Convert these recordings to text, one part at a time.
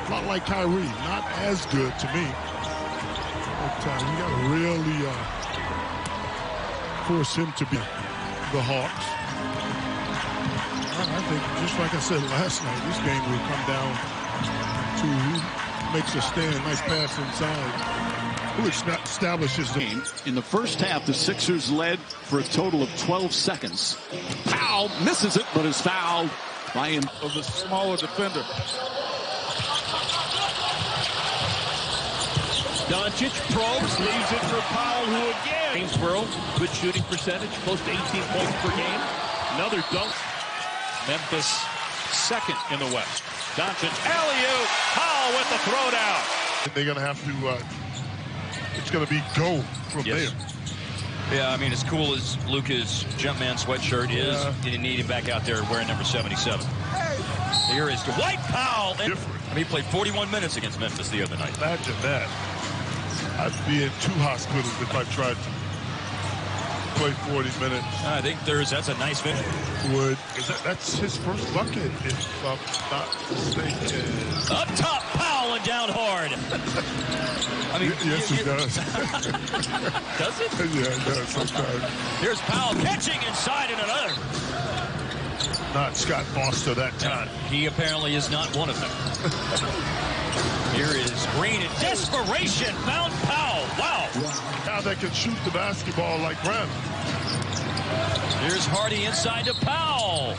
A lot like Kyrie, not as good to me. But you got to really force him to be the Hawks. I think, just like I said last night, this game will come down to who makes a stand. Nice pass inside. Who establishes the game. In the first half, the Sixers led for a total of 12 seconds. Powell misses it, but is fouled by him. Of the smaller defender. Doncic probes, leaves it for Powell, who again. Greensboro, good shooting percentage, close to 18 points per game. Another dunk. Memphis second in the West. Doncic, alley-oop, Powell with the throwdown. They're going to have to, it's going to be go from there. Yeah, I mean, as cool as Luka's Jumpman sweatshirt is, you need him back out there wearing number 77. Here is Dwight Powell. I mean, he played 41 minutes against Memphis the other night. Imagine that. I'd be in 2 hospitals if I tried to play 40 minutes. I think that's a nice finish. That's his first bucket, if I'm not mistaken. Up top, Powell and down hard. I mean, yes, he does. Does it? Yeah, it does sometimes. Here's Powell catching inside and another. Not Scott Foster that time. He apparently is not one of them. Here is Green in desperation. Found Powell. Wow. Now they can shoot the basketball like Brown. Here's Hardy inside to Powell.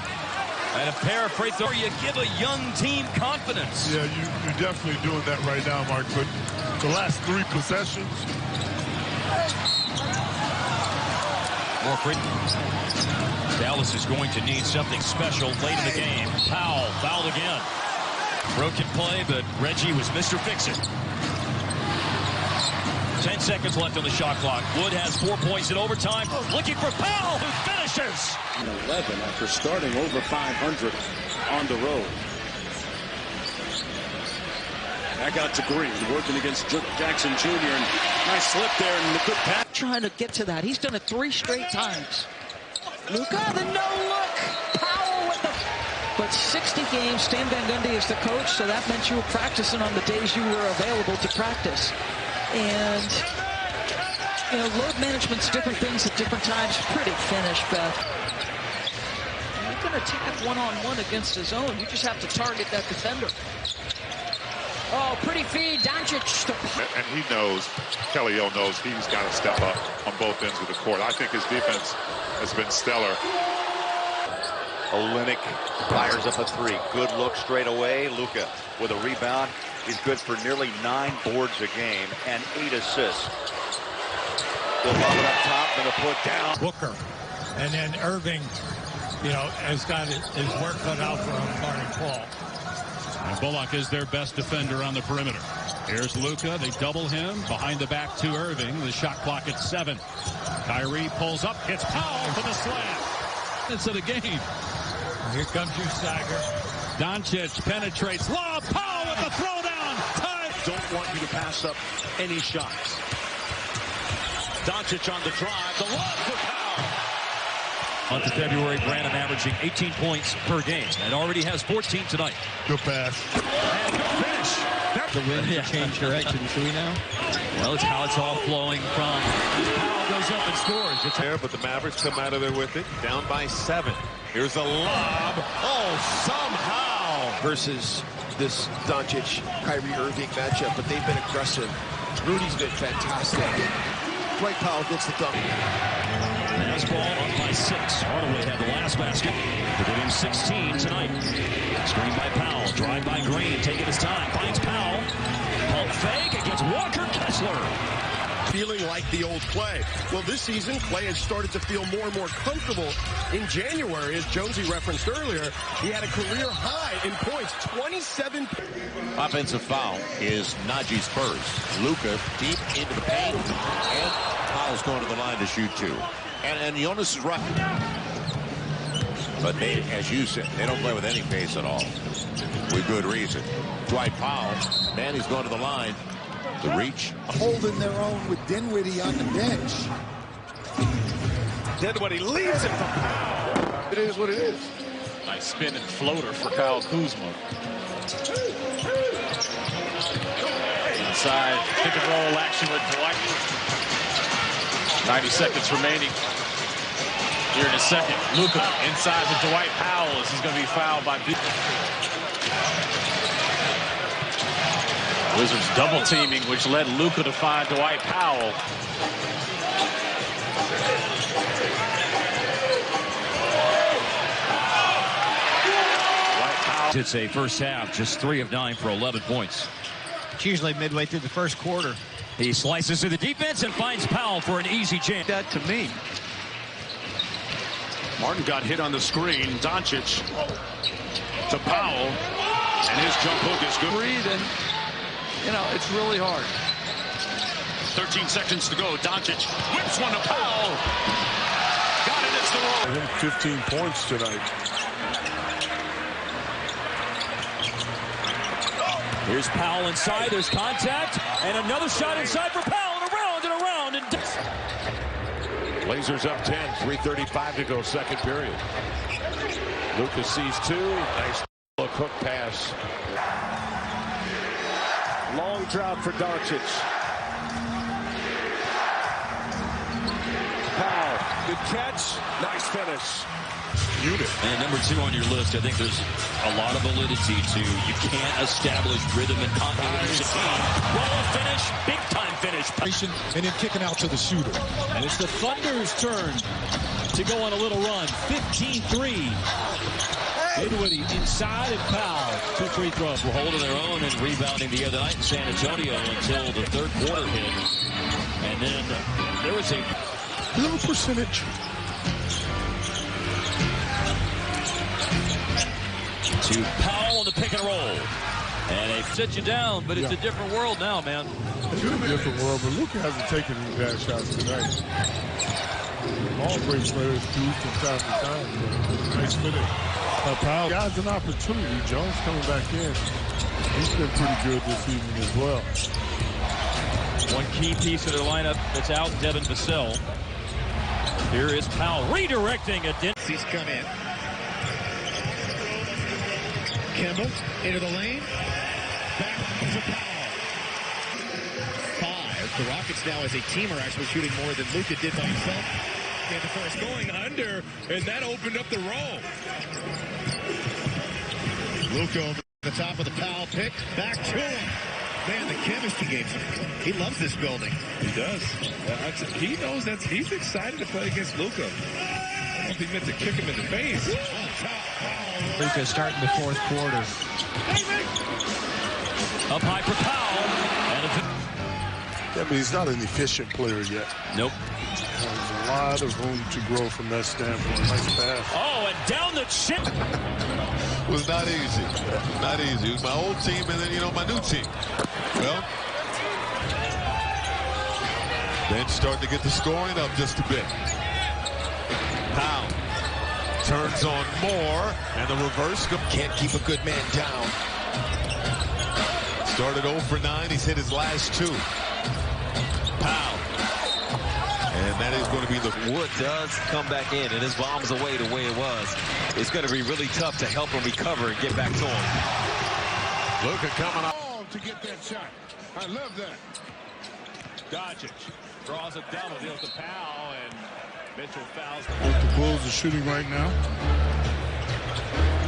And a paraphrase where you give a young team confidence. Yeah, you're definitely doing that right now, Mark. But the last 3 possessions. More free. Dallas is going to need something special late in the game. Powell fouled again. Broken play, but Reggie was Mr. Fix-It. 10 seconds left on the shot clock. Wood has 4 points in overtime. Looking for Powell, who finishes. 11 after starting over 500 on the road. Back out to Green, working against Jackson Jr. And nice slip there and a good pass. Trying to get to that. He's done it 3 straight times. Luka, the no-look. Powell with the... But 60 games, Stan Van Gundy is the coach, so that meant you were practicing on the days you were available to practice. And, you know, load management's different things at different times. Pretty finish, Beth. You can attack one-on-one against his own. You just have to target that defender. Oh, pretty feed. Doncic. And he knows, Kelly O knows he's got to step up on both ends of the court. I think his defense has been stellar. Olynyk fires up a 3. Good look straight away. Luka with a rebound. He's good for nearly 9 boards a game and 8 assists. They'll lob it up top and a put down. Booker. And then Irving, you know, has got his work cut out for him guarding Paul. And Bullock is their best defender on the perimeter. Here's Luka. They double him. Behind the back to Irving. The shot clock at 7. Kyrie pulls up. Hits Powell for the slam. It's of the game. Here comes your stagger. Doncic penetrates. Lob. Powell with the throwdown. Time. Don't want you to pass up any shots. Doncic on the drive. The lob for Powell. Month of February, Brandon averaging 18 points per game and already has 14 tonight. Good pass. And good finish. The wind change direction, do we know? Well, it's how it's all flowing from. Powell goes up and scores. It's there, but the Mavericks come out of there with it. Down by 7. Here's a lob. Oh, somehow. Versus this Doncic-Kyrie Irving matchup, but they've been aggressive. Rudy's been fantastic. Dwight Powell gets the dunk. Fastball up by 6. Hardaway had the last basket to give him 16 tonight. Screen by Powell. Drive by Green. Taking his time. Finds Powell. Pump fake against Walker Kessler. Feeling like the old Clay. Well, this season, Clay has started to feel more and more comfortable. In January, as Jonesy referenced earlier, he had a career high in points, 27. Offensive foul is Najee's first. Luka deep into the paint, and Powell's going to the line to shoot 2. And Jonas is right. But they, as you said, they don't play with any pace at all. With good reason. Dwight Powell, man, he's going to the line. The reach. Holding their own with Dinwiddie on the bench. Dinwiddie leaves it for Powell. It is what it is. Nice spin and floater for Kyle Kuzma. inside pick and roll action with Dwight. 90 seconds remaining here in a second. Luka inside with Dwight Powell. This is going to be fouled by B. Wizards double teaming, which led Luka to find Dwight Powell. It's a first half, just 3 of 9 for 11 points. It's usually midway through the first quarter. He slices through the defense and finds Powell for an easy jam. That to me. Martin got hit on the screen. Doncic to Powell, and his jump hook is good. Breathe, and you know it's really hard. 13 seconds to go. Doncic whips one to Powell. Got it. It's the roll. 15 points tonight. Here's Powell inside. There's contact. And another shot inside for Powell. And around and around. And Blazers up 10. 3:35 to go, second period. Lucas sees 2. Nice look hook pass. Long drought for Doncic. Powell, good catch, nice finish. Unit. And number 2 on your list, I think there's a lot of validity to you can't establish rhythm and continuity as a team. Roll finish, big time finish. And then kicking out to the shooter. And it's the Thunder's turn to go on a little run. 15-3. Dinwiddie inside and Powell. 2 free throws. We're holding their own and rebounding the other night in San Antonio until the third quarter hit. And then there was a low percentage. To Powell on the pick and roll. And they Set you down, but it's a different world now, man. It's a different world, but Luka hasn't taken any bad shots tonight. All great players do from time to time. Nice finish. Powell got an opportunity. Jones coming back in. He's been pretty good this evening as well. One key piece of their lineup that's out, Devin Vassell. Here is Powell redirecting a He's come in. Kimball into the lane. Back to Powell. 5. The Rockets now as a team are actually shooting more than Luka did by himself in the first. Going under, and that opened up the roll. Luka over the top of the Powell pick. Back to him. Man, the chemistry games. He loves this building. He does. He knows that he's excited to play against Luka. I don't know if he meant to kick him in the face. Luka starting the fourth quarter. up high for Powell. Yeah, but he's not an efficient player yet. Nope. There's a lot of room to grow from that standpoint. Nice pass. Oh, and down the chin. It was not easy. Not easy. It was my old team and then, my new team. Well, then starting to get the scoring up just a bit. Powell turns on Moore, and the reverse. Can't keep a good man down. Started 0 for 9. He's hit his last 2. Powell. And that is going to be the... Wood does come back in, and his bombs away the way it was. It's going to be really tough to help him recover and get back to him. Luka coming up. To get that shot. I love that. Doncic draws it down the field to Powell, and Mitchell fouls. The Bulls are shooting right now.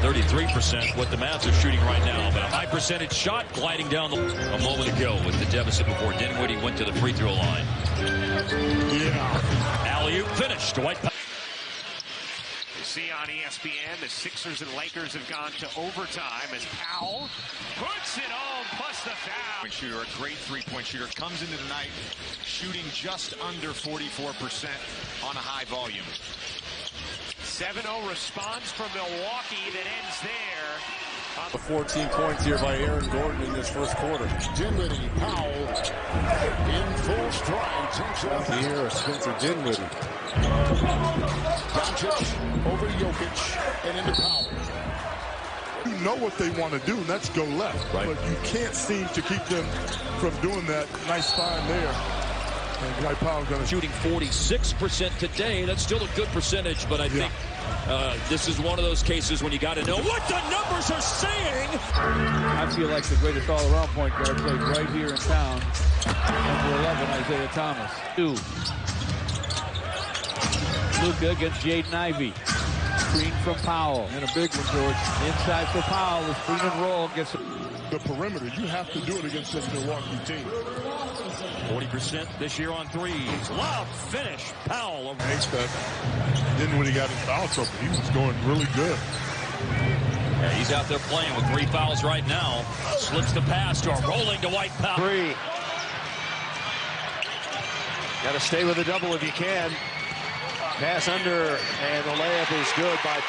33% what the Mavs are shooting right now, but a high percentage shot gliding down a moment ago with the deficit before Dinwiddie went to the free throw line. Yeah. Alley-oop finish. Dwight Powell. You see on ESPN, the Sixers and Lakers have gone to overtime as Powell puts it on, plus the foul. Shooter, a great three-point shooter, comes into the night shooting just under 44% on a high volume. 7-0 response from Milwaukee that ends there. 14 points here by Aaron Gordon in this first quarter. Dinwiddie, Powell in full stride. Takes it up here, Spencer Dinwiddie. Doncic over Jokic and into Powell. You know what they want to do, and that's go left. Right. But you can't seem to keep them from doing that. Nice find there. And Dwight Powell going to shooting 46% today. That's still a good percentage, but I think this is one of those cases when you got to know what the numbers are saying. I feel like the greatest all-around point guard played right here in town. Number 11, Isaiah Thomas. 2. Luka against Jaden Ivey. Screen from Powell. And a big one, George. Inside for Powell. The screen and roll gets the perimeter. You have to do it against this Milwaukee team. 40% this year on threes. Lob finish. Powell. Then when he got in foul trouble, he was going really good. Yeah, he's out there playing with 3 fouls right now. Slips the pass to a rolling Dwight Powell. 3. Got to stay with a double if you can. Pass under, and the layup is good by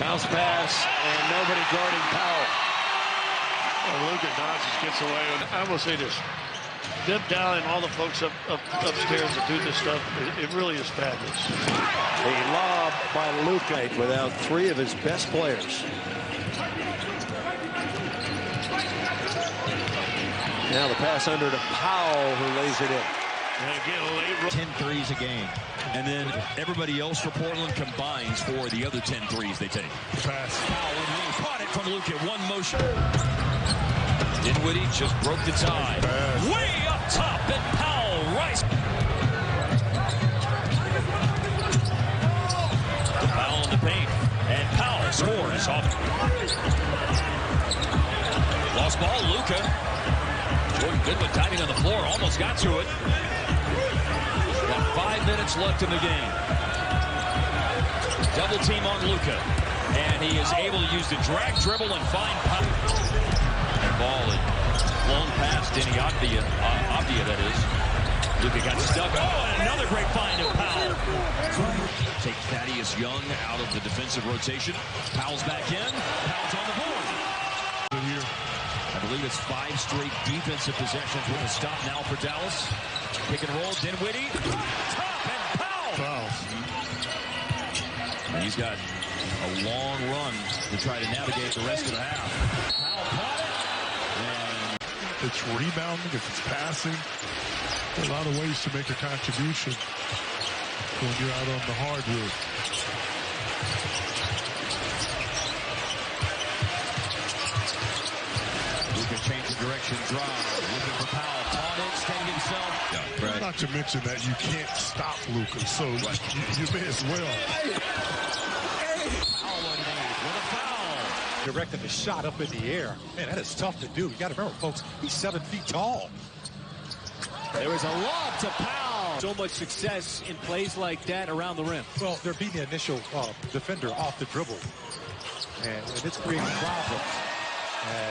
bounce pass, and nobody guarding Powell. Well, Luka Doncic gets away. I will say this. Them down and all the folks upstairs that do this stuff, it really is fabulous. A lob by Luka without 3 of his best players. Now the pass under to Powell, who lays it in. And again, a late 10 threes a game. And then everybody else for Portland combines for the other 10 threes they take. Pass. Powell caught it from Luka. One motion. Dinwiddie just broke the tie. Way up top, and Powell right. Powell in the paint. And Powell scores off. Lost ball, Luka. Jordan Goodwin diving on the floor. Almost got to it. Got 5 minutes left in the game. Double team on Luka. And he is able to use the drag dribble and find Powell. Ball and long pass Denny Avdia, that is. Luka got stuck. Oh, and another great find of Powell. Take Thaddeus Young out of the defensive rotation. Powell's back in. Powell's on the board. I believe it's 5 straight defensive possessions with a stop now for Dallas. Pick and roll, Dinwiddie. Top and Powell. And he's got a long run to try to navigate the rest of the half. Powell caught it. And it's rebounding, if it's passing. A lot of ways to make a contribution when you're out on the hardwood. Luka changing direction, drive, looking for Powell, caught it, standing himself. Yeah, right. Not to mention that you can't stop Luka, so you may as well. Powell underneath with a foul. Directing the shot up in the air. Man, that is tough to do. You got to remember, folks, he's 7 feet tall. There was a lob to Powell. So much success in plays like that around the rim. Well, they're beating the initial defender off the dribble. And it's creating problems.